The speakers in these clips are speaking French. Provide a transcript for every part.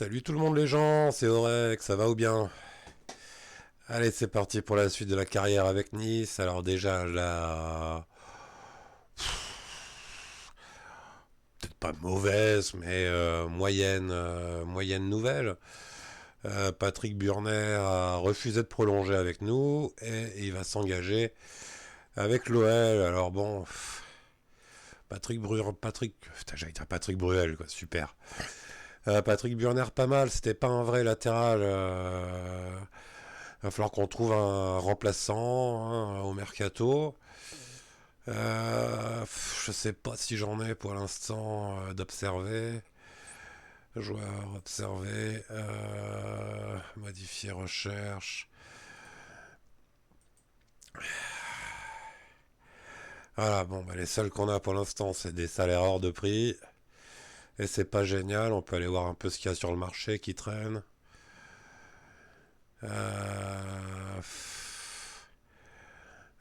Salut tout le monde les gens, c'est Aurek, ça va ou bien? Allez, c'est parti pour la suite de la carrière avec Nice. Alors déjà, la... peut-être pas mauvaise, mais moyenne nouvelle. Patrick Burner a refusé de prolonger avec nous et il va s'engager avec l'OL. Alors bon, putain, j'allais dire Patrick Bruel, quoi, super. Patrick Burner, pas mal, c'était pas un vrai latéral. Il va falloir qu'on trouve un remplaçant hein, au mercato. Je sais pas si j'en ai pour l'instant d'observer. Joueur observé. Modifier recherche. Voilà, bon, bah, les seuls qu'on a pour l'instant, c'est des salaires hors de prix. Et c'est pas génial. On peut aller voir un peu ce qu'il y a sur le marché qui traîne. Euh,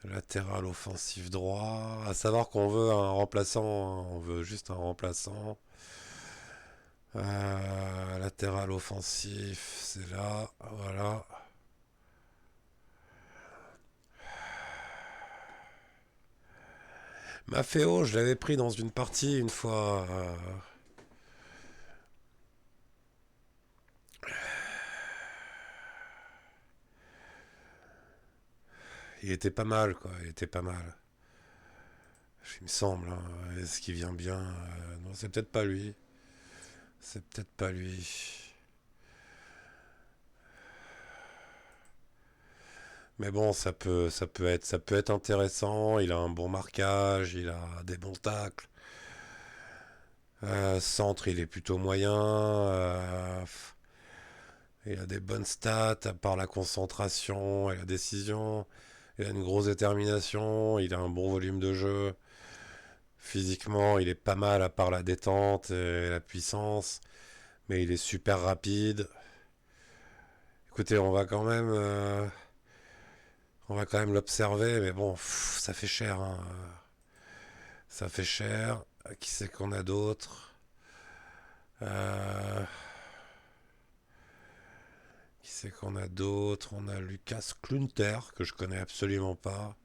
Latéral offensif droit. À savoir qu'on veut un remplaçant. On veut juste un remplaçant. Latéral offensif, c'est là. Voilà. Maffeo, je l'avais pris dans une partie une fois. Il était pas mal, quoi. Il était pas mal. Il me semble. Hein. Est-ce qu'il vient bien non, c'est peut-être pas lui. C'est peut-être pas lui. Mais bon, ça peut être intéressant. Il a un bon marquage, il a des bons tacles. Centre, il est plutôt moyen. Il a des bonnes stats, à part la concentration et la décision. Il a une grosse détermination, il a un bon volume de jeu. Physiquement, il est pas mal à part la détente et la puissance. Mais il est super rapide. Écoutez, on va quand même l'observer, mais bon, ça fait cher. Hein. Ça fait cher. Qui c'est qu'on a d'autres euh, Qui c'est qu'on a d'autres On a Lucas Klunter, que je connais absolument pas.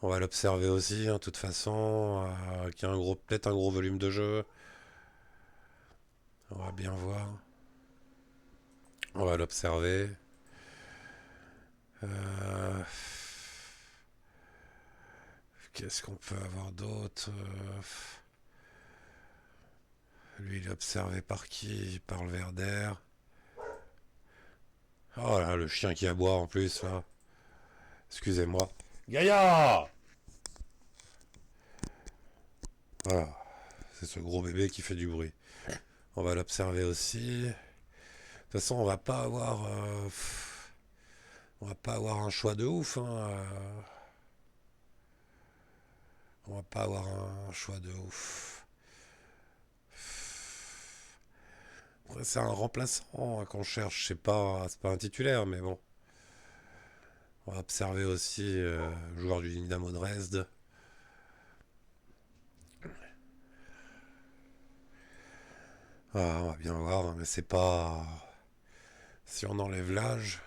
On va l'observer aussi, hein, de toute façon, qui a peut-être un gros volume de jeu. On va bien voir. On va l'observer. Euh, Qu'est-ce qu'on peut avoir d'autre Lui, il est observé par qui? Par le Verder. Oh là, le chien qui aboie en plus, là. Excusez-moi. Gaïa. Voilà, c'est ce gros bébé qui fait du bruit. On va l'observer aussi. De toute façon, on va pas avoir un choix de ouf. Hein. On va pas avoir un choix de ouf. Après, c'est un remplaçant hein, qu'on cherche. C'est pas un titulaire, mais bon. On va observer aussi le joueur du Dynamo Dresde. Ah, on va bien voir, hein, mais c'est pas. Si on enlève l'âge,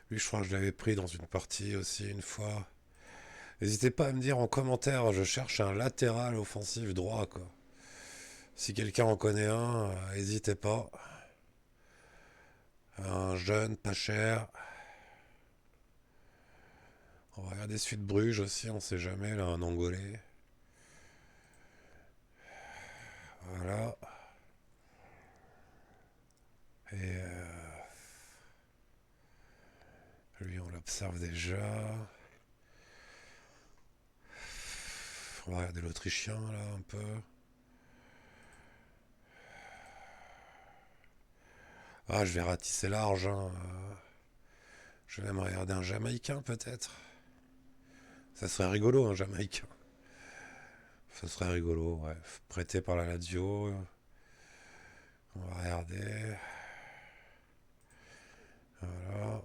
lui, je crois que je l'avais pris dans une partie aussi une fois. N'hésitez pas à me dire en commentaire, je cherche un latéral offensif droit, quoi. Si quelqu'un en connaît un, n'hésitez pas. Un jeune, pas cher. On va regarder celui de Bruges aussi, on sait jamais, là, un Angolais. Voilà. Et lui, on l'observe déjà. On va regarder l'Autrichien, là, un peu. Ah, je vais ratisser large, hein. Je vais même regarder un Jamaïcain, peut-être. Ça serait rigolo, un Jamaïcain. Ça serait rigolo, ouais. Prêté par la Lazio. On va regarder. Voilà.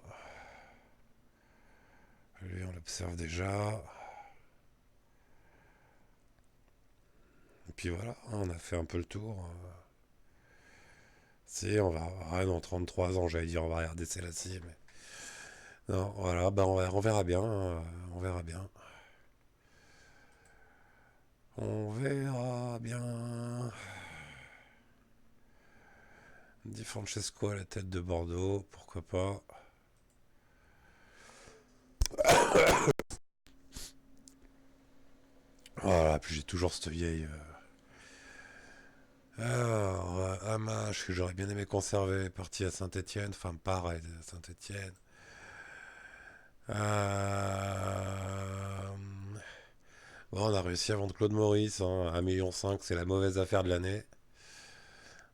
l'observe déjà. Et puis voilà, on a fait un peu le tour. Si, on va. Ouais, dans 33 ans, j'allais dire, on va regarder Selassie, mais. Non, voilà, bah on verra bien. On verra bien. On verra bien. Di Francesco à la tête de Bordeaux, pourquoi pas. Voilà, puis j'ai toujours cette vieille. Alors, Hamache, que j'aurais bien aimé conserver, parti à Saint-Etienne, enfin pareil à Saint-Etienne. Bon, on a réussi à vendre Claude Maurice, hein, à 1,5 million, c'est la mauvaise affaire de l'année.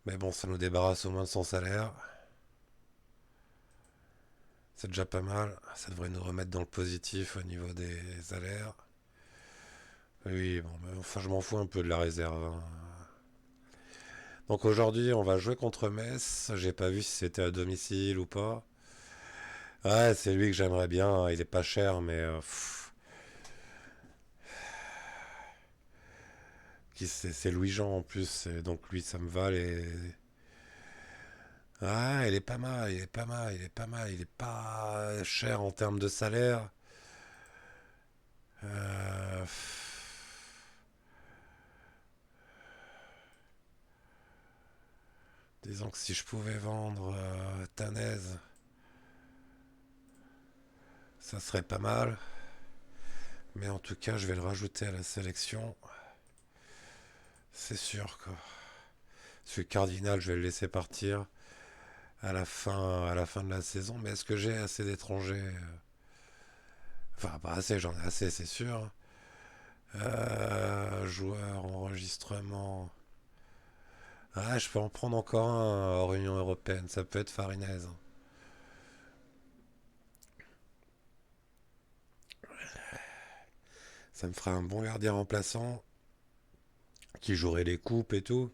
Mais bon, ça nous débarrasse au moins de son salaire. C'est déjà pas mal. Ça devrait nous remettre dans le positif au niveau des salaires. Oui, bon, mais enfin, je m'en fous un peu de la réserve, hein. Donc aujourd'hui, on va jouer contre Metz. J'ai pas vu si c'était à domicile ou pas. Ouais, c'est lui que j'aimerais bien. Il est pas cher, mais c'est Louis-Jean en plus. Donc lui, ça me va. Ah, il est pas mal. Il est pas mal. Il est pas mal. Il est pas cher en termes de salaire. Euh, Disons que si je pouvais vendre Tanez, ça serait pas mal. Mais en tout cas, je vais le rajouter à la sélection. C'est sûr que celui Cardinal, je vais le laisser partir à la fin de la saison. Mais est-ce que j'ai assez d'étrangers? Enfin, pas assez, j'en ai assez, c'est sûr. Joueur, enregistrement. Ah, je peux en prendre encore un hors Union Européenne. Ça peut être Farinez. Ça me fera un bon gardien remplaçant qui jouerait les coupes et tout.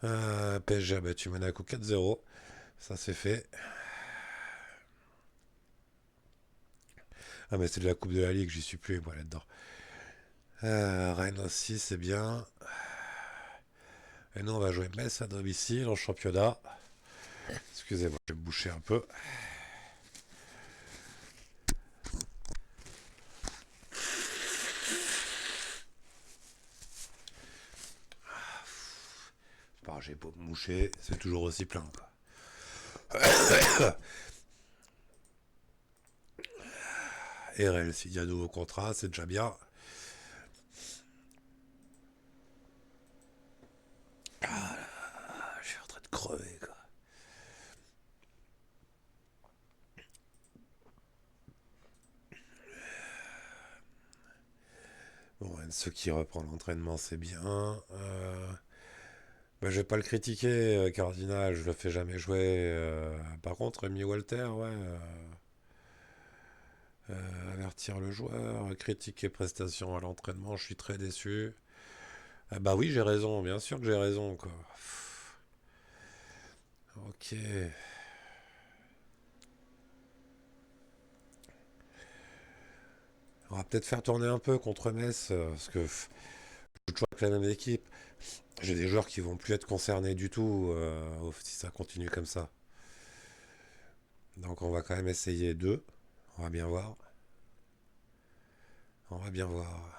PSG a battu Monaco 4-0. Ça c'est fait. Ah, mais c'est de la Coupe de la Ligue, j'y suis plus, moi là-dedans. Rennes aussi, c'est bien. Et nous, on va jouer Metz à domicile en championnat. Excusez-moi, je vais me boucher un peu. Bah, j'ai beau me moucher, c'est toujours aussi plein, quoi. RL, s'il y a un nouveau contrat, c'est déjà bien. Je suis en train de crever, quoi. Bon, ceux qui reprend l'entraînement, c'est bien. Bah, je vais pas le critiquer, Cardinal, je le fais jamais jouer. Par contre, Rémi Walter, ouais. Avertir le joueur, critiquer prestations à l'entraînement, je suis très déçu. Ah bah oui, j'ai raison, bien sûr que j'ai raison, quoi. Ok. On va peut-être faire tourner un peu contre Metz, parce que je joue toujours avec la même équipe. J'ai des joueurs qui vont plus être concernés du tout si ça continue comme ça. Donc on va quand même essayer deux. On va bien voir. On va bien voir.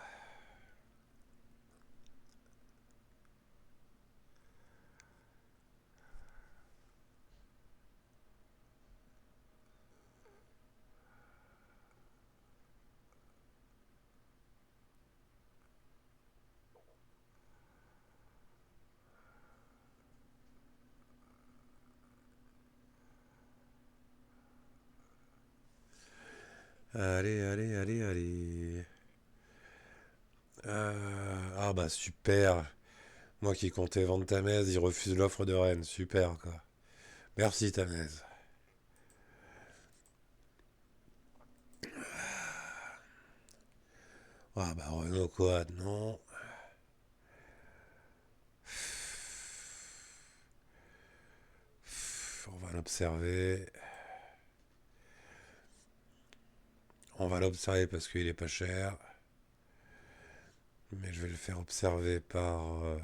Allez, allez, allez, allez. Ah bah super. Moi qui comptais vendre Tamez, il refuse l'offre de Rennes. Super quoi. Merci Tamez. Ah bah Renault Quad, non. On va l'observer. On va l'observer parce qu'il est pas cher. Mais je vais le faire observer par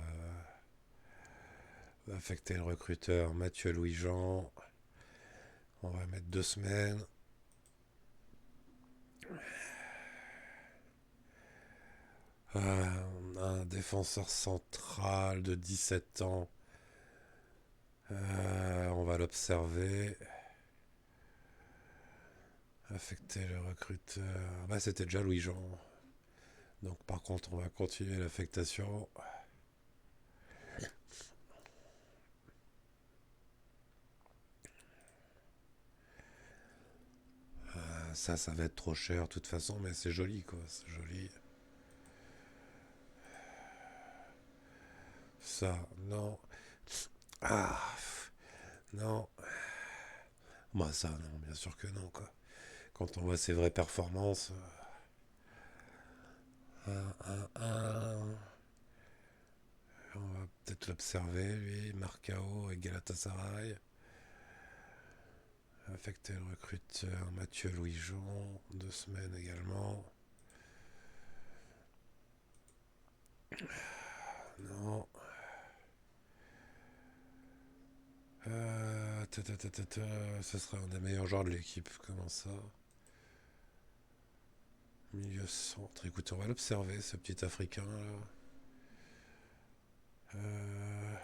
affecter le recruteur Mathieu Louis-Jean. On va mettre 2 semaines. Un défenseur central de 17 ans. On va l'observer. Affecter le recruteur. Bah, c'était déjà Louis-Jean. Donc par contre, on va continuer l'affectation. Ça va être trop cher de toute façon, mais c'est joli quoi. C'est joli. Ça, non. Ah, non. Bah ça, non, bien sûr que non quoi. Quand on voit ses vraies performances. Un. On va peut-être l'observer, lui. Marcao et Galatasaray. Affecter le recruteur Mathieu Louis-Jean. 2 semaines également. Non. Ce serait un des meilleurs joueurs de l'équipe. Comment ça? Milieu centre. Écoute, on va l'observer, ce petit Africain là.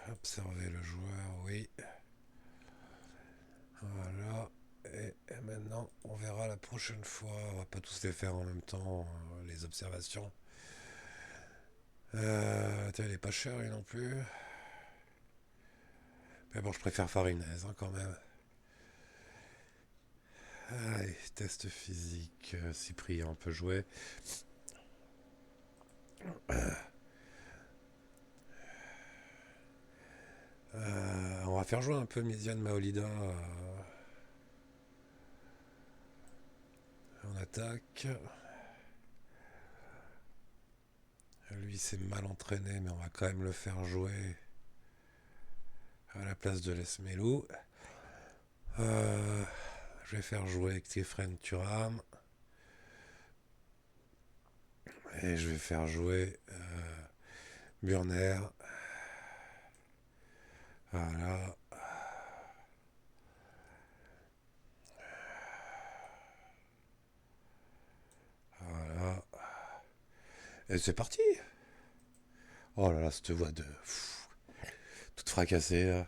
Observer le joueur, oui. Voilà. Et maintenant, on verra la prochaine fois. On va pas tous les faire en même temps, les observations. Il est pas cher lui non plus. Mais bon, je préfère Farinez quand même. Allez, test physique. Cyprien peut jouer. On va faire jouer un peu Miziane Maolida en attaque. Lui, c'est mal entraîné, mais on va quand même le faire jouer à la place de Lesmelou. Je vais faire jouer Kefren Turam. Et je vais faire jouer Burner. Voilà. Voilà. Et c'est parti. Oh là là, cette voix de... toute fracassée. Là.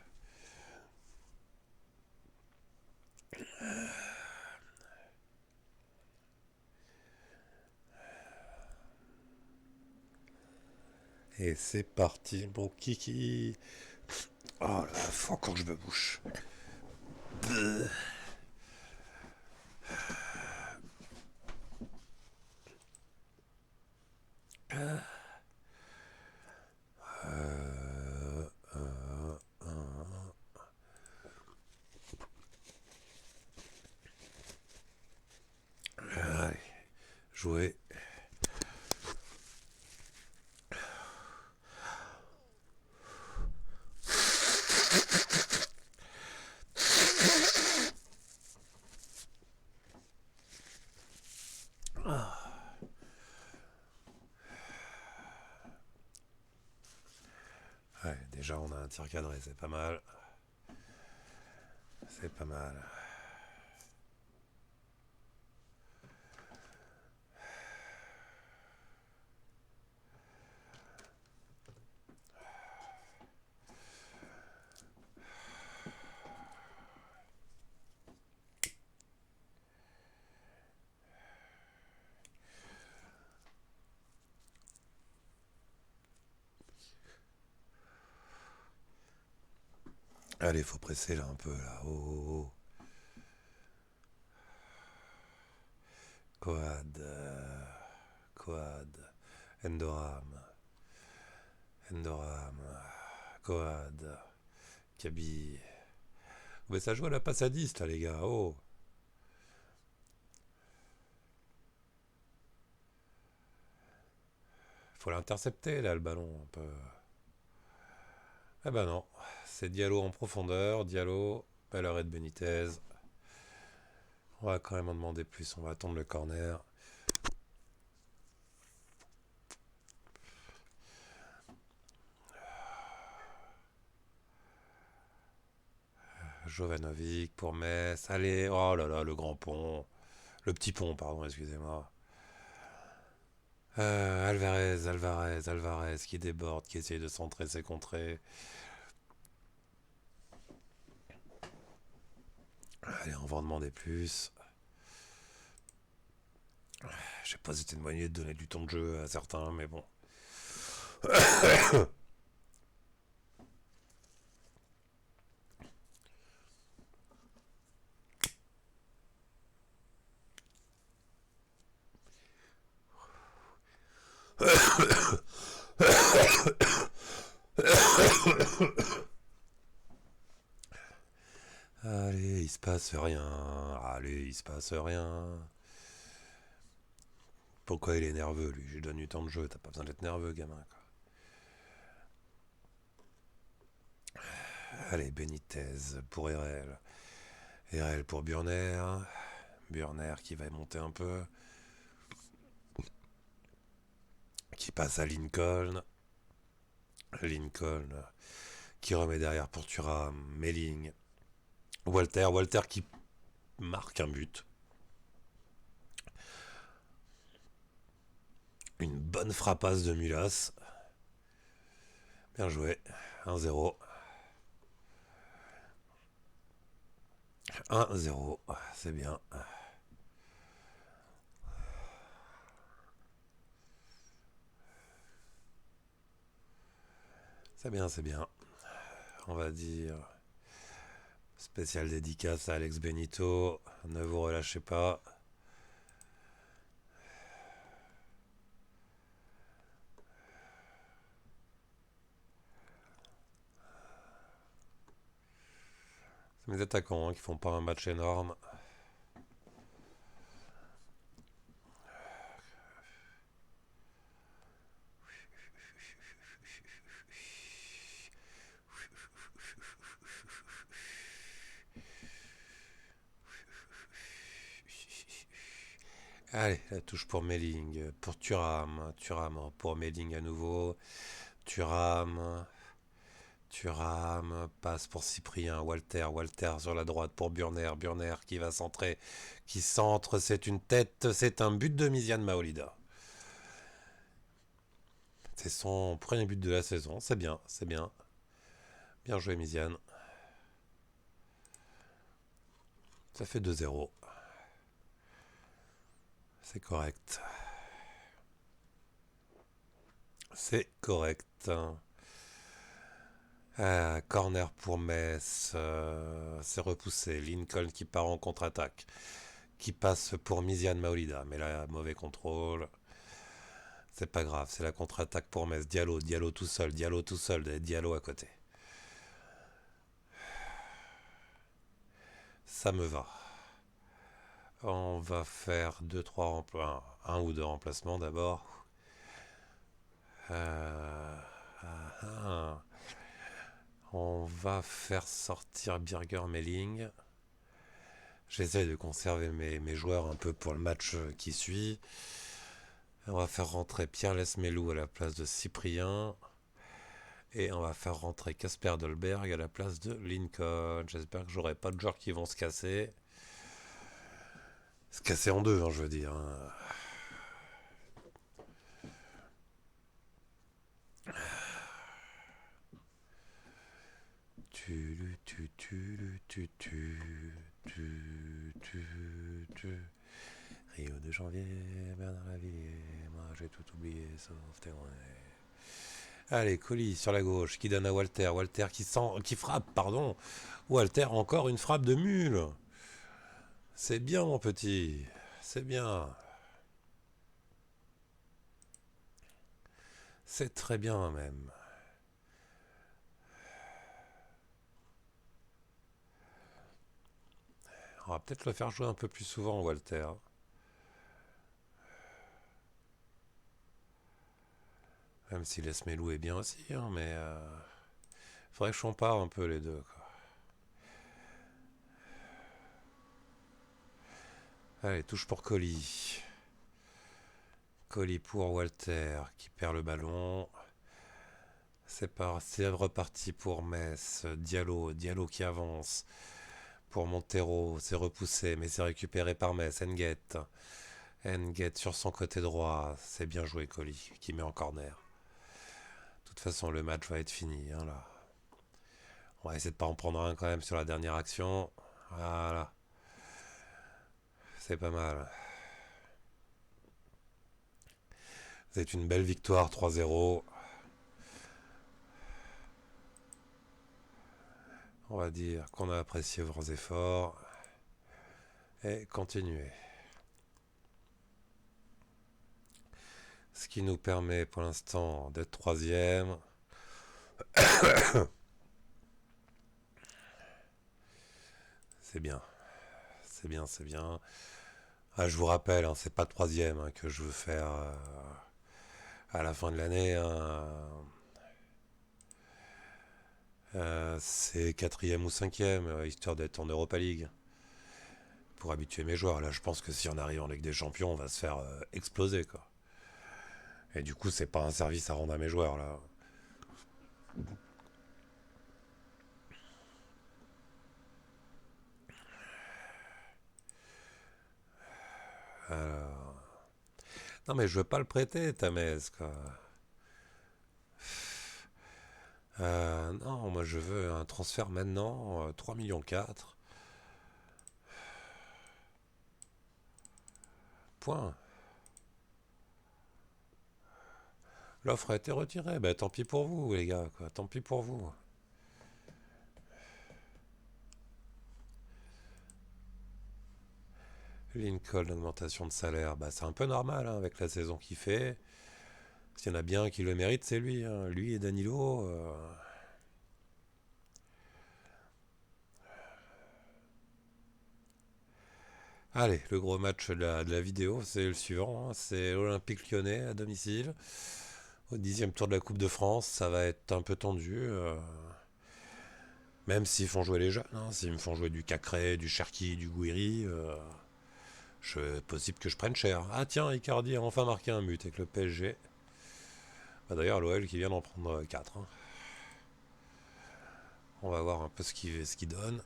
Et c'est parti, mon kiki. Oh là là, faut encore que je me bouche. Allez, jouer. Ouais, déjà on a un tir cadré, c'est pas mal. C'est pas mal. Allez, faut presser là un peu là. Oh, oh, oh. Coad. Coad. Endoram. Endoram. Coad. Kaby. Mais ça joue à la passadiste là les gars. Oh. Faut l'intercepter là le ballon un peu. Eh ben non. C'est Diallo en profondeur. Diallo. Bel arrêt de Benitez. On va quand même en demander plus. On va attendre le corner. Jovanovic pour Metz. Allez, oh là là, le grand pont. Le petit pont, pardon, excusez-moi. Alvarez qui déborde, qui essaye de centrer ses contrées. Allez, on va en demander plus. Je sais pas si c'était une moyen de donner du temps de jeu à certains, mais bon. Allez, il se passe rien. Allez, il se passe rien. Pourquoi il est nerveux, lui? Je lui donne du temps de jeu. T'as pas besoin d'être nerveux, gamin. Quoi. Allez, Benitez pour RL. RL pour Burner. Burner qui va monter un peu. Qui passe à Lincoln. Lincoln qui remet derrière pour Thuram. Melling. Walter qui marque un but. Une bonne frappasse de Mulas. Bien joué. 1-0. 1-0. C'est bien. C'est bien, c'est bien. On va dire spécial dédicace à Alex Benito. Ne vous relâchez pas. C'est mes attaquants qui font pas un match énorme. Allez, la touche pour Melling, pour Thuram. Thuram pour Melling à nouveau. Thuram. Thuram passe pour Cyprien. Walter sur la droite pour Burner. Burner qui va centrer. Qui centre, c'est une tête. C'est un but de Misiane Maolida. C'est son premier but de la saison. C'est bien, c'est bien. Bien joué, Misiane. Ça fait 2-0. C'est correct. C'est correct. Corner pour Metz. C'est repoussé. Lincoln qui part en contre-attaque. Qui passe pour Misiane Maolida. Mais là, mauvais contrôle. C'est pas grave. C'est la contre-attaque pour Metz. Diallo tout seul. Diallo à côté. Ça me va. On va faire 2-3 un ou deux remplacements d'abord. On va faire sortir Birger Melling. J'essaie de conserver mes joueurs un peu pour le match qui suit. On va faire rentrer Pierre Lesmelou à la place de Cyprien. Et on va faire rentrer Casper Dolberg à la place de Lincoln. J'espère que j'aurai pas de joueurs qui vont se casser. Se casser en deux, je veux dire. Rio de janvier, Bernard Lavilliers, moi j'ai tout oublié sauf témoin. Allez, colis sur la gauche, qui donne à Walter. Walter qui frappe, pardon. Walter, encore une frappe de mule. C'est bien, mon petit. C'est bien. C'est très bien, même. On va peut-être le faire jouer un peu plus souvent, Walter. Même si Lesmelou est bien aussi, mais faudrait que je compare un peu les deux. Quoi. Allez, touche pour Colis. Colis pour Walter qui perd le ballon. C'est reparti pour Metz. Diallo qui avance. Pour Montero, c'est repoussé, mais c'est récupéré par Metz. Nguet. Nguet sur son côté droit. C'est bien joué, Colli, qui met en corner. De toute façon, le match va être fini, hein, là. On va essayer de pas en prendre un quand même sur la dernière action. Voilà. C'est pas mal. C'est une belle victoire 3-0. On va dire qu'on a apprécié vos efforts. Et continuer. Ce qui nous permet pour l'instant d'être troisième. C'est bien. C'est bien, c'est bien. Ah, je vous rappelle, hein, c'est pas troisième hein, que je veux faire à la fin de l'année. Hein. C'est quatrième ou cinquième, histoire d'être en Europa League. Pour habituer mes joueurs. Là, je pense que si on arrive en Ligue des Champions, on va se faire exploser, quoi. Et du coup, c'est pas un service à rendre à mes joueurs, là. Alors... Non, mais je veux pas le prêter, Tamez, quoi. Non, moi je veux un transfert maintenant, 3 millions 4. Point. L'offre a été retirée, bah tant pis pour vous les gars, quoi. Tant pis pour vous. Lincoln, augmentation de salaire, bah c'est un peu normal hein, avec la saison qu'il fait. S'il y en a bien qui le mérite, c'est lui. Hein. Lui et Danilo. Allez, le gros match de la vidéo, c'est le suivant. Hein. C'est l'Olympique Lyonnais à domicile. Au 10e tour de la Coupe de France, ça va être un peu tendu. Même s'ils font jouer les jeunes. Hein. S'ils me font jouer du Cacré, du Cherki, du Gouiri, possible que je prenne cher. Ah tiens, Icardi a enfin marqué un but avec le PSG. Bah, d'ailleurs, l'OL qui vient d'en prendre 4. Hein. On va voir un peu ce qu'il donne.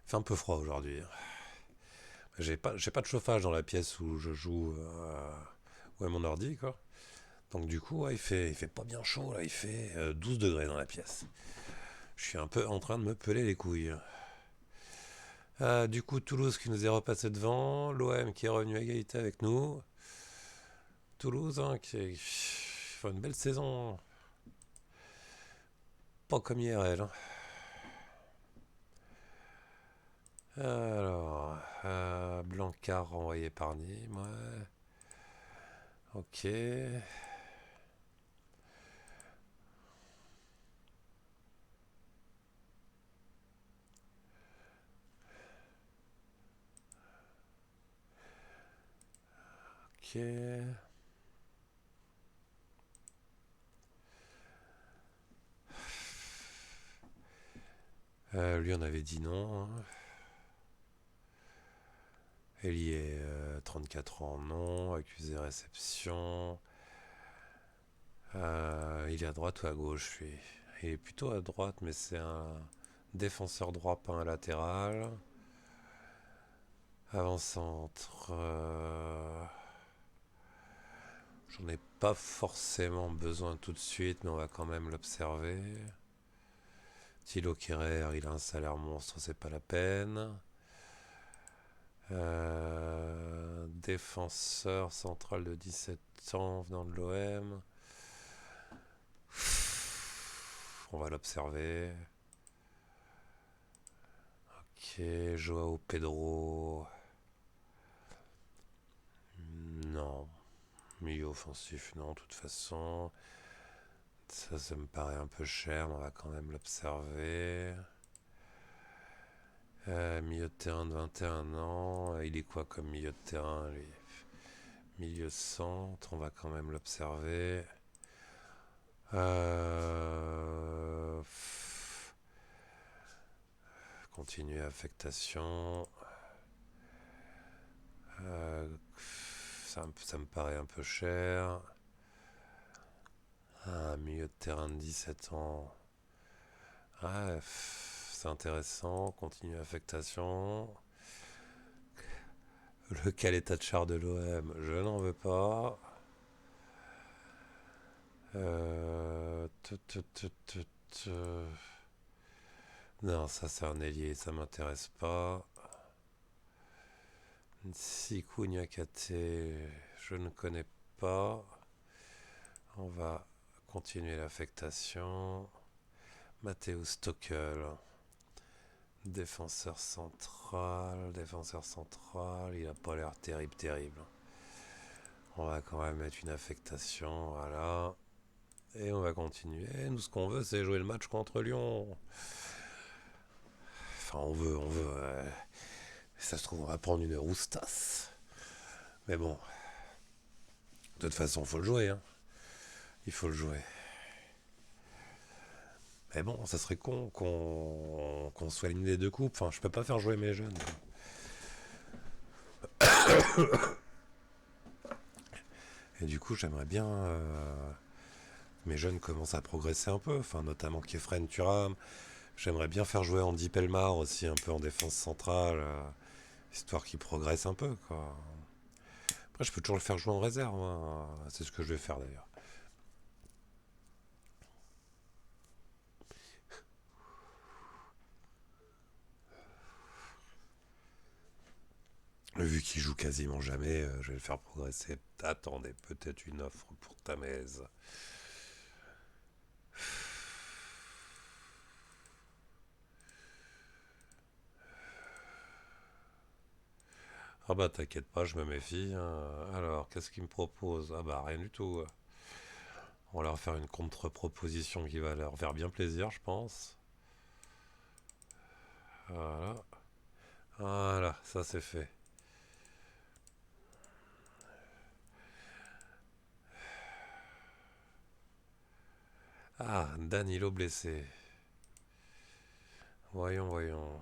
Il fait un peu froid aujourd'hui. J'ai pas de chauffage dans la pièce où je joue où est mon ordi quoi. Donc du coup ouais, il fait pas bien chaud là, il fait 12 degrés dans la pièce. Je suis un peu en train de me peler les couilles. Du coup Toulouse qui nous est repassé devant, l'OM qui est revenu à égalité avec nous. Toulouse hein, qui fait une belle saison. Pas comme IRL. Hein. Alors, Blancard envoyé par Nîmes, ouais. Ok. Ok. Lui, on avait dit non. Hein. Elie 34 ans, non. Accusé réception. Il est à droite ou à gauche, lui? Il est plutôt à droite, mais c'est un défenseur droit, pas un latéral. Avant-centre. J'en ai pas forcément besoin tout de suite, mais on va quand même l'observer. Thilo Kerrer, il a un salaire monstre, c'est pas la peine. Défenseur central de 17 ans venant de l'OM. On va l'observer. Ok, Joao Pedro. Non. Milieu offensif, non, de toute façon. Ça me paraît un peu cher, mais on va quand même l'observer. Milieu de terrain de 21 ans. Il est quoi comme milieu de terrain, lui? Milieu centre, on va quand même l'observer. Euh... Continuer affectation. Ça me paraît un peu cher. Un milieu de terrain de 17 ans. Ah, c'est intéressant. Continue affectation. Le état de char de l'OM, je n'en veux pas. Euh... Non, ça c'est un ailier, ça m'intéresse pas. Siku Nyakate, je ne connais pas. On va continuer l'affectation. Mathéo Stockel, défenseur central, il a pas l'air terrible. On va quand même mettre une affectation, voilà. Et on va continuer. Nous, ce qu'on veut, c'est jouer le match contre Lyon. Enfin, on veut. Ça se trouve, on va prendre une roustasse. Mais bon, de toute façon, il faut le jouer. Hein. Il faut le jouer. Mais bon, ça serait con qu'on soit éliminé des deux coupes. Enfin, je peux pas faire jouer mes jeunes. Et du coup, j'aimerais bien. Mes jeunes commencent à progresser un peu. Enfin, notamment Kefren Turam. J'aimerais bien faire jouer Andy Pelmar aussi, un peu en défense centrale. Histoire qu'il progresse un peu, quoi. Après, je peux toujours le faire jouer en réserve. Hein. C'est ce que je vais faire d'ailleurs. Vu qu'il joue quasiment jamais, je vais le faire progresser. Attendez, peut-être une offre pour Tamez. Ah bah t'inquiète pas, je me méfie. Hein. Alors, qu'est-ce qu'il me propose? Ah bah rien du tout. On va leur faire une contre-proposition qui va leur faire bien plaisir, je pense. Voilà. Voilà, ça c'est fait. Ah, Danilo blessé. Voyons.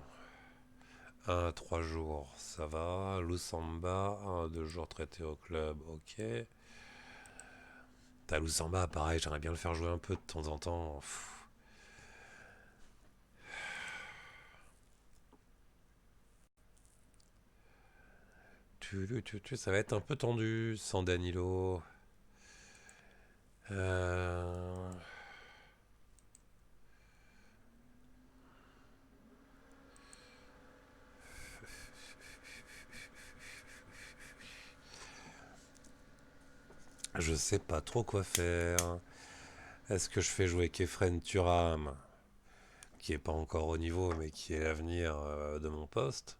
1 à 3 jours, ça va. Lusamba, 1 à 2 jours traité au club, ok. T'as Lusamba, pareil, j'aimerais bien le faire jouer un peu de temps en temps. Ça va être un peu tendu sans Danilo. Euh... Je sais pas trop quoi faire. Est-ce que je fais jouer Kefren Turam, qui est pas encore au niveau, mais qui est l'avenir de mon poste?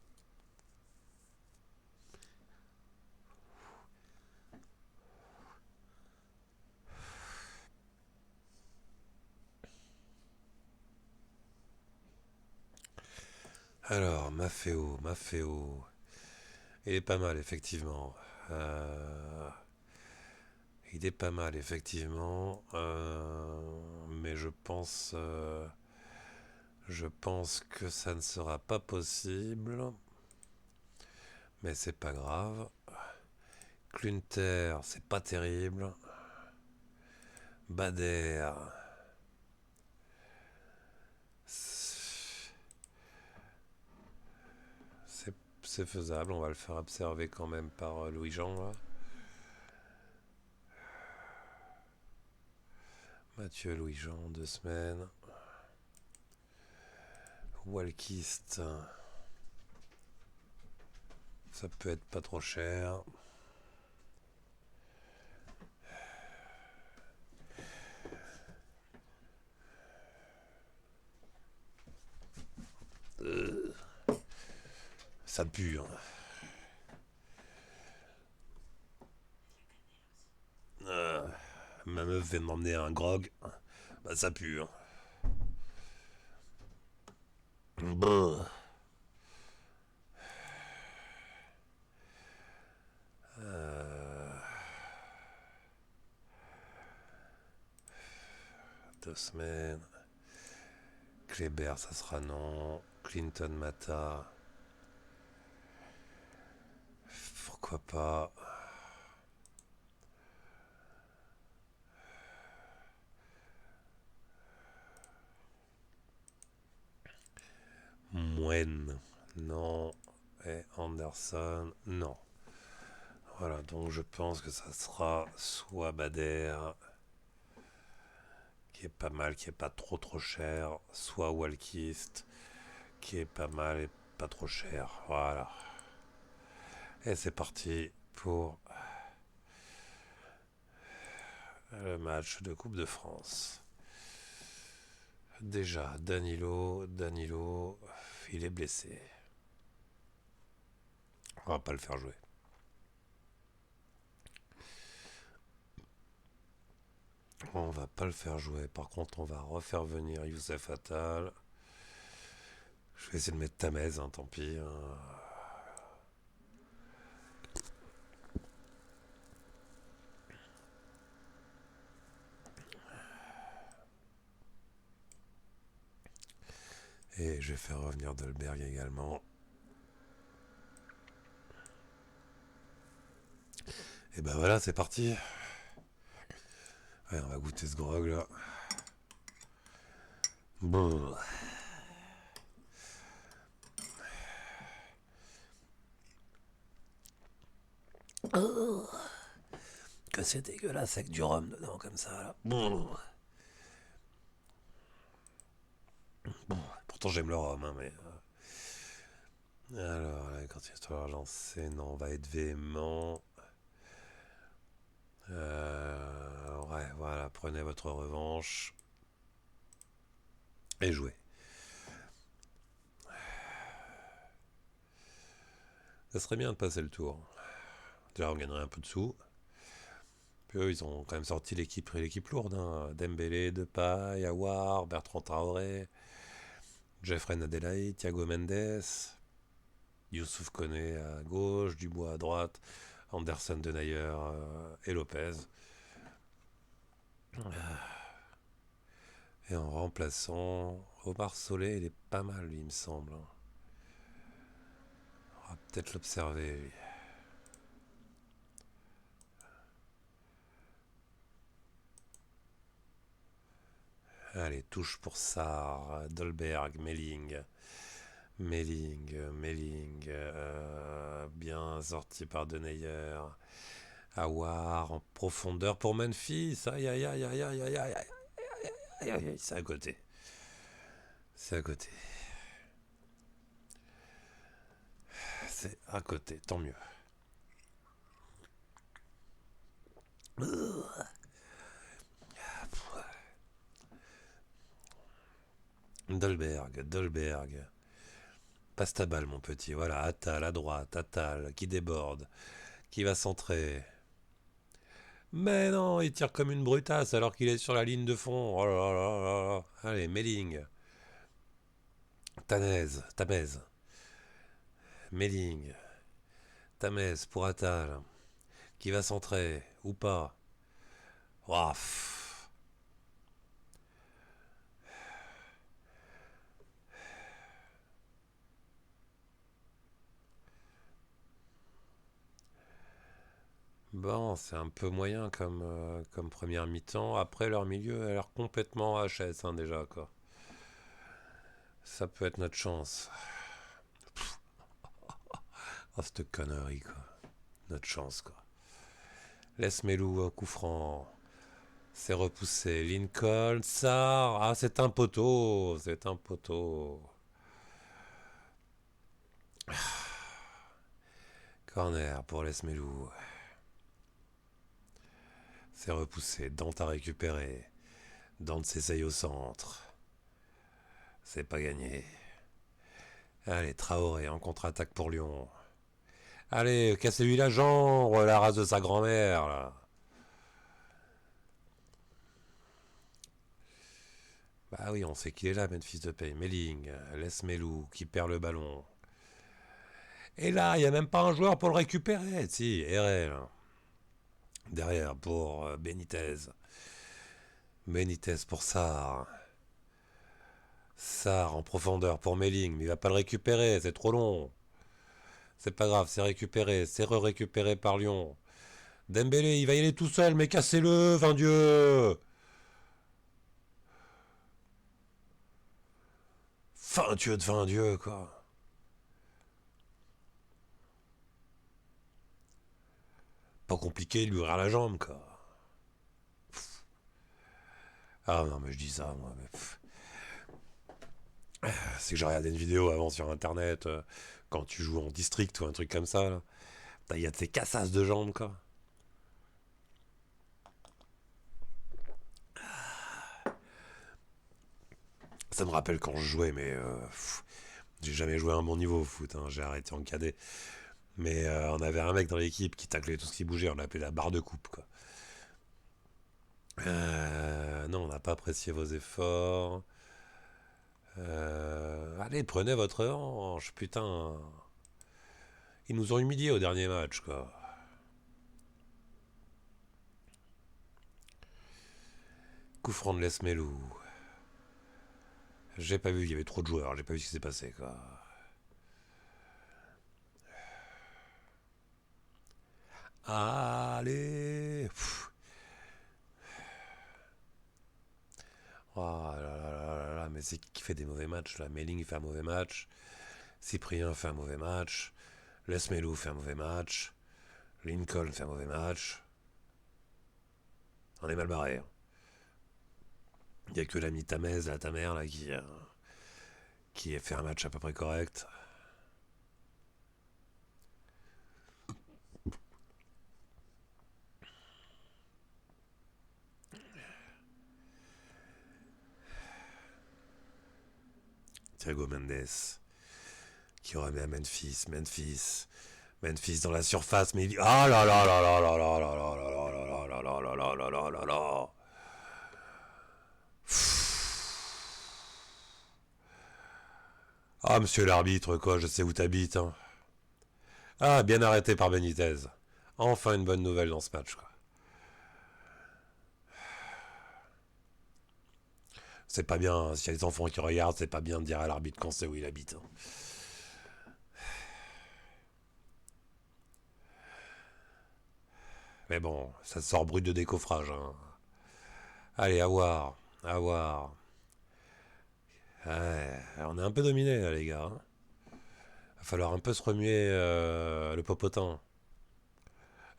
Alors, Maffeo. Il est pas mal, effectivement. Euh, il est pas mal, effectivement. Mais je pense que ça ne sera pas possible. Mais c'est pas grave. Klunter, c'est pas terrible. Bader, c'est c'est faisable. On va le faire observer quand même par Louis-Jean. Là. Mathieu Louis-Jean, 2 semaines. Walkist, ça peut être pas trop cher. Ça pue. Hein. Ma meuf vient de m'emmener un grog. Bah ça pue. Hein. Bah. 2 semaines. Kléber, ça sera non. Clinton Mata. Pourquoi pas. Moine, non. Et Anderson, non. Voilà, donc je pense que ça sera soit Bader, qui est pas mal, qui est pas trop cher, soit Walkist, qui est pas mal et pas trop cher. Voilà. Et c'est parti pour le match de Coupe de France. Déjà, Danilo, il est blessé. On va pas le faire jouer. On va pas le faire jouer. Par contre, on va refaire venir Youssef Attal. Je vais essayer de mettre Tamez, hein, tant pis. Hein. Et je vais faire revenir Dolberg également. Et ben voilà, c'est parti. Ouais, on va goûter ce grog là. Bon. Oh, que c'est dégueulasse avec du rhum dedans comme ça là. Bon. Bon. Pourtant j'aime le rhum, hein, mais. Alors, quand il va lancer, non, on va être véhément. Ouais, voilà, prenez votre revanche. Et jouez. Ça serait bien de passer le tour. Déjà, on gagnerait un peu de sous. Puis eux, ils ont quand même sorti l'équipe lourde. Hein. Dembélé, Depay, Aouar, Bertrand Traoré, Jeffrey Adelaide, Thiago Mendes, Youssouf Koné à gauche, Dubois à droite, Anderson Denayer et Lopez. Et en remplaçant, Omar Solé, il est pas mal, lui, il me semble. On va peut-être l'observer, lui. Allez, touche pour Sarr, Dolberg, Melling. Bien sorti par Denayer. Awar en profondeur pour Memphis. Aïe aïe aïe aïe aïe aïe aïe aïe aïe aïe, c'est à côté. C'est à côté. C'est à côté, tant mieux. Dolberg. Passe ta balle, mon petit. Voilà, Attal à droite, Attal qui déborde, qui va centrer. Mais non, il tire comme une brutasse alors qu'il est sur la ligne de fond. Oh là là là là. Allez, Melling. Tamez. Melling. Tamez pour Attal. Qui va centrer ou pas. Ouaf. Bon, c'est un peu moyen comme première mi-temps. Après, leur milieu a l'air complètement HS, hein, déjà, quoi. Ça peut être notre chance. Oh, cette connerie, quoi. Notre chance, quoi. Laisse Melou un coup franc. C'est repoussé. Lincoln, Sarr. Ah, c'est un poteau. C'est un poteau. Corner pour Les Melou. C'est repoussé. Dante a récupéré. Dante s'essaye au centre. C'est pas gagné. Allez, Traoré en contre-attaque pour Lyon. Allez, cassez-lui la jambe, la race de sa grand-mère, là. Bah oui, on sait qu'il est là, Memphis Depay. Melling, laisse Melou, qui perd le ballon. Et là, il n'y a même pas un joueur pour le récupérer. Si, RL. Derrière, pour Benitez. Benitez pour Sarr. Sarr en profondeur pour Melling, mais il va pas le récupérer, c'est trop long. C'est pas grave, c'est récupéré, c'est re-récupéré par Lyon. Dembélé, il va y aller tout seul, mais cassez-le, vain Dieu. Fin Dieu de vain Dieu, quoi. Pas compliqué de lui ouvrir la jambe, quoi. Ah non, mais je dis ça, moi. Mais c'est que j'ai regardé une vidéo avant sur internet, quand tu joues en district ou un truc comme ça, là. Il y a de ces cassasses de jambes, quoi. Ça me rappelle quand je jouais, mais j'ai jamais joué à un bon niveau au foot, hein. J'ai arrêté en cadet. Mais on avait un mec dans l'équipe qui taclait tout ce qui bougeait, on l'appelait la barre de coupe, quoi. Non, on n'a pas apprécié vos efforts. Allez, prenez votre hanche, putain. Ils nous ont humiliés au dernier match, quoi. Coup franc de Lesmelou. J'ai pas vu, il y avait trop de joueurs, j'ai pas vu ce qui s'est passé, quoi. Allez. Oh là là là là là, mais c'est qui fait des mauvais matchs là? Melling fait un mauvais match. Cyprien fait un mauvais match. Lesmelou fait un mauvais match. Lincoln fait un mauvais match. On est mal barré, hein. Il n'y a que l'ami Tamez, là, ta mère, là, qui a fait un match à peu près correct. Thiago Mendes, qui remet à Memphis. Memphis dans la surface, mais il... Ah là là là là là là là là là là là là là là là là là là. Ah, monsieur l'arbitre, quoi, je sais où t'habites, hein. Ah, bien arrêté par Benitez. Enfin une bonne nouvelle dans ce match, quoi. C'est pas bien, hein. S'il y a des enfants qui regardent, c'est pas bien de dire à l'arbitre quand c'est où il habite, hein. Mais bon, ça sort brut de décoffrage, hein. Allez, à voir. À voir. Ouais, on est un peu dominé, là, les gars, hein. Va falloir un peu se remuer le popotin.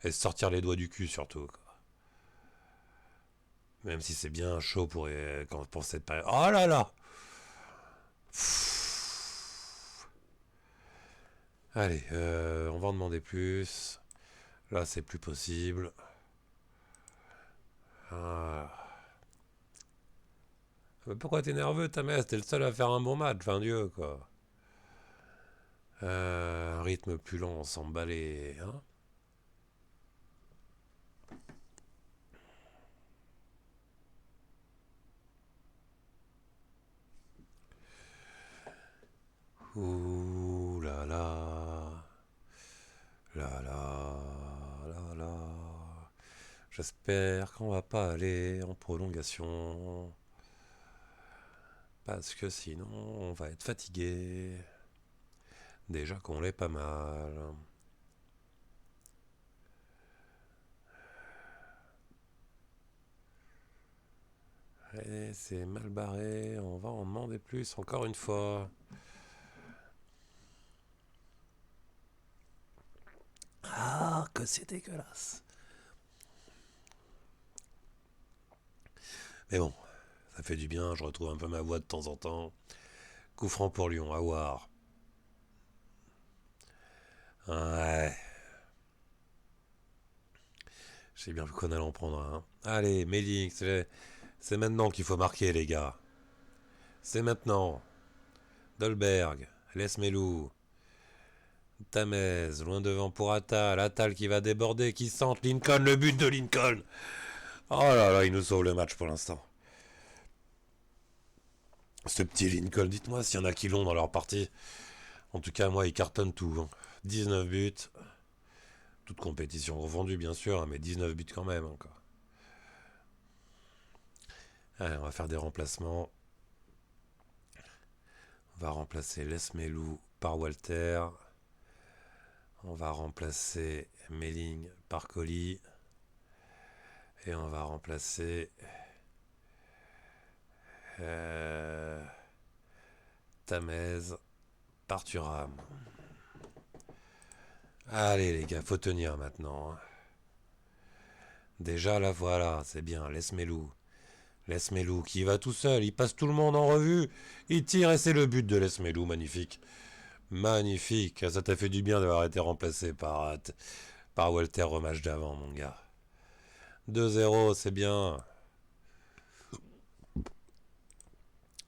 Et se sortir les doigts du cul, surtout, quoi. Même si c'est bien chaud pour cette période. Oh là là. Allez, on va en demander plus. Là, c'est plus possible. Ah. Mais pourquoi t'es nerveux, ta mère? T'es le seul à faire un bon match, fin Dieu, quoi. Un rythme plus lent, on s'en bat les... Hein. Ouh là là. Là là. Là là. J'espère qu'on va pas aller en prolongation. Parce que sinon, on va être fatigué. Déjà qu'on l'est pas mal. Et c'est mal barré, on va en demander plus encore une fois. Ah, que c'est dégueulasse. Mais bon, ça fait du bien, je retrouve un peu ma voix de temps en temps. Coup franc pour Lyon, à voir. Ouais, j'ai bien vu qu'on allait en prendre un. Allez, Melling, c'est maintenant qu'il faut marquer, les gars. C'est maintenant. Dolberg, Lesmelou, Tamez, loin devant pour Attal. Attal qui va déborder, qui centre. Lincoln, le but de Lincoln. Oh là là, il nous sauve le match pour l'instant. Ce petit Lincoln, dites-moi s'il y en a qui l'ont dans leur partie. En tout cas, moi, il cartonne tout, hein. 19 buts. Toute compétition revendue, bien sûr, hein, mais 19 buts quand même, hein, quoi. Allez, on va faire des remplacements. On va remplacer Lesmelou par Walter. On va remplacer Melling par Colli. Et on va remplacer Tamez par Thuram. Allez les gars, faut tenir maintenant. Déjà là voilà, c'est bien, Lesmelou qui va tout seul, il passe tout le monde en revue, il tire et c'est le but de Lesmelou, magnifique. Magnifique, ça t'a fait du bien d'avoir été remplacé par Walter au match d'avant mon gars. 2-0, c'est bien.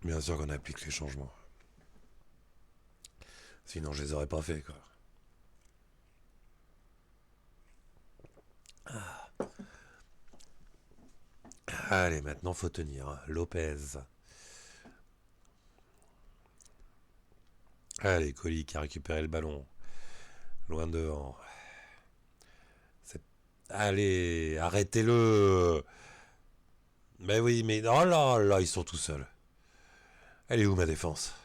Bien sûr qu'on applique les changements. Sinon je les aurais pas fait quoi. Allez, maintenant faut tenir. Lopez. Allez, Colli qui a récupéré le ballon. Loin devant. Allez, arrêtez-le. Mais oui, mais oh là là, ils sont tout seuls. Elle est où ma défense?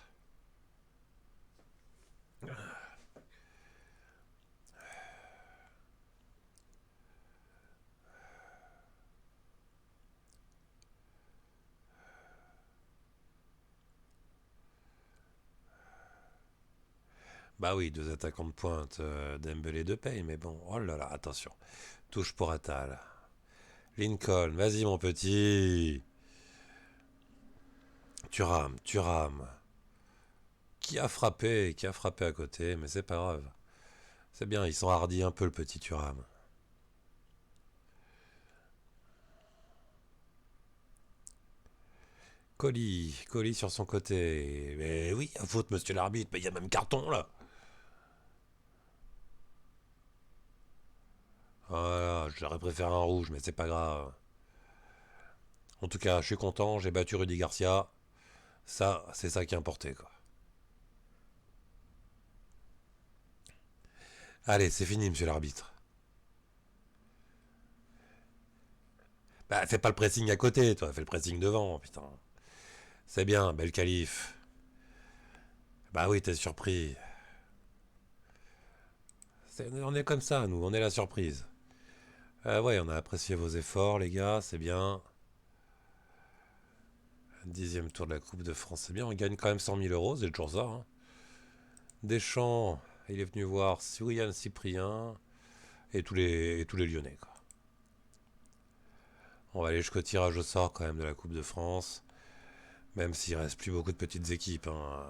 Bah oui, deux attaquants de pointe, Dembélé de paye, mais bon, oh là là, attention. Touche pour Attal. Lincoln, vas-y mon petit. Tu rames. Qui a frappé à côté, mais c'est pas grave. C'est bien, ils sont hardis un peu le petit Thuram. Colis sur son côté. Mais oui, à faute, monsieur l'arbitre, mais il y a même carton là. Voilà, j'aurais préféré un rouge, mais c'est pas grave. En tout cas, je suis content, j'ai battu Rudy Garcia. Ça, c'est ça qui importait, quoi. Allez, c'est fini, monsieur l'arbitre. Bah, fais pas le pressing à côté, toi, fais le pressing devant, putain. C'est bien, bel qualif. Bah oui, t'es surpris. On est comme ça, nous, on est la surprise. Ouais, on a apprécié vos efforts, les gars, c'est bien. 10e tour de la Coupe de France, c'est bien, on gagne quand même 100 000 euros, c'est toujours ça. Hein. Deschamps, il est venu voir Surian Cyprien et tous les Lyonnais, quoi. On va aller jusqu'au tirage au sort quand même de la Coupe de France. Même s'il reste plus beaucoup de petites équipes. Hein.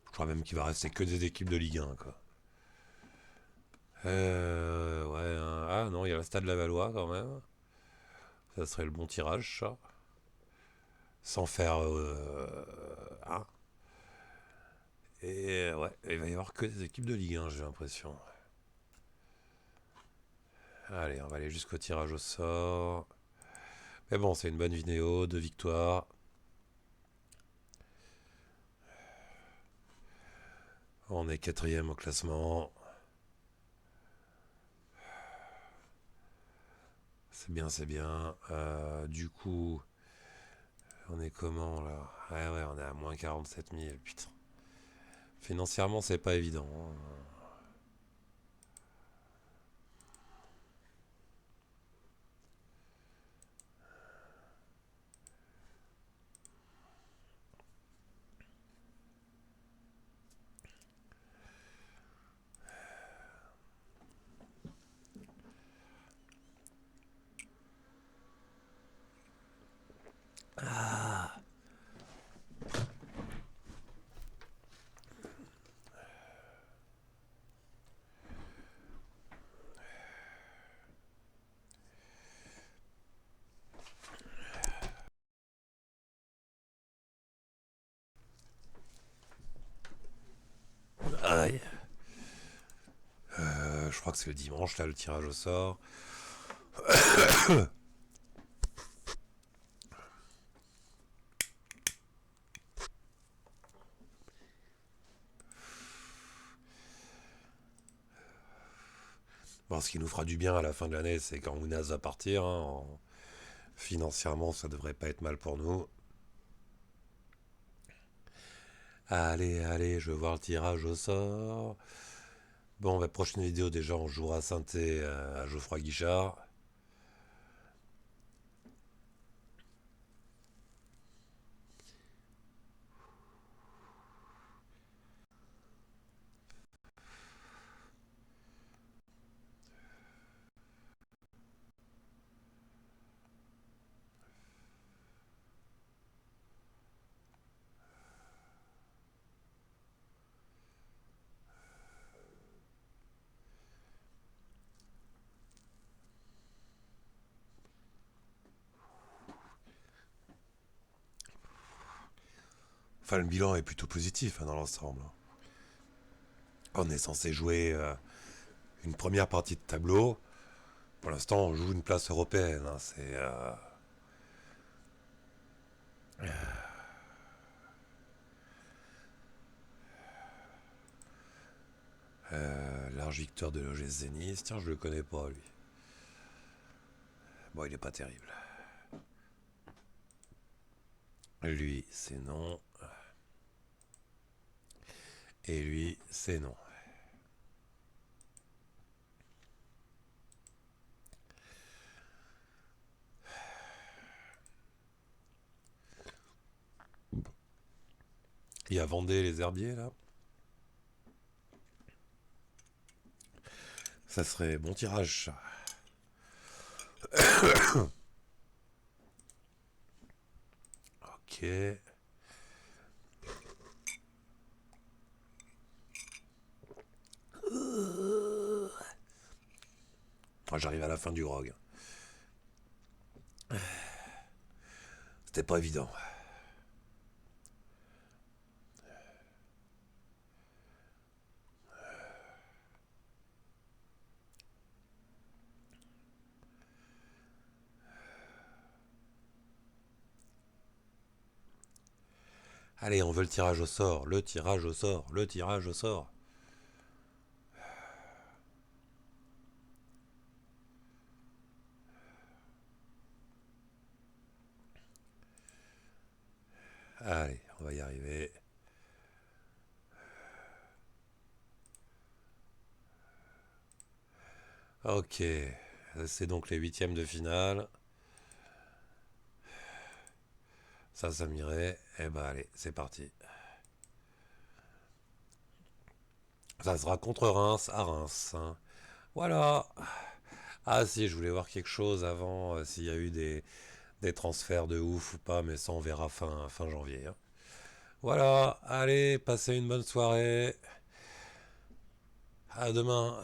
Je crois même qu'il va rester que des équipes de Ligue 1, quoi. Ouais. Ah non, il y a le Stade Lavallois quand même. Ça serait le bon tirage, ça. Sans faire. Hein. Et ouais, il va y avoir que des équipes de Ligue 1, j'ai l'impression. Allez, on va aller jusqu'au tirage au sort. Mais bon, c'est une bonne vidéo, 2 victoires. On est quatrième au classement. C'est bien, c'est bien. Du coup, on est comment là? Ouais, on est à moins 47 000. Putain. Financièrement, c'est pas évident. Hein. Aïe. Je crois que c'est le dimanche, là, le tirage au sort. Bon, ce qui nous fera du bien à la fin de l'année, c'est quand Ounas va partir. Hein, financièrement, ça devrait pas être mal pour nous. Allez, allez, je veux voir le tirage au sort. Bon, bah, prochaine vidéo, déjà, on jouera synthé à Geoffroy Guichard. Enfin, le bilan est plutôt positif hein, dans l'ensemble. On est censé jouer une première partie de tableau. Pour l'instant, on joue une place européenne. Hein, c'est large victoire de l'OGC Zénith. Tiens, je le connais pas, lui. Bon, il est pas terrible. Lui, c'est non. Et lui, c'est non. Il y a Vendée les herbiers, là. Ça serait bon tirage, ça. Ok. J'arrive à la fin du grog. C'était pas évident. Allez, on veut le tirage au sort, le tirage au sort, le tirage au sort. Allez, on va y arriver. Ok, c'est donc les huitièmes de finale. Ça m'irait. Eh ben allez, c'est parti. Ça sera contre Reims à Reims. Hein. Voilà. Ah si, je voulais voir quelque chose avant, s'il y a eu des transferts de ouf ou pas, mais ça on verra fin janvier. Hein. Voilà, allez, passez une bonne soirée. À demain.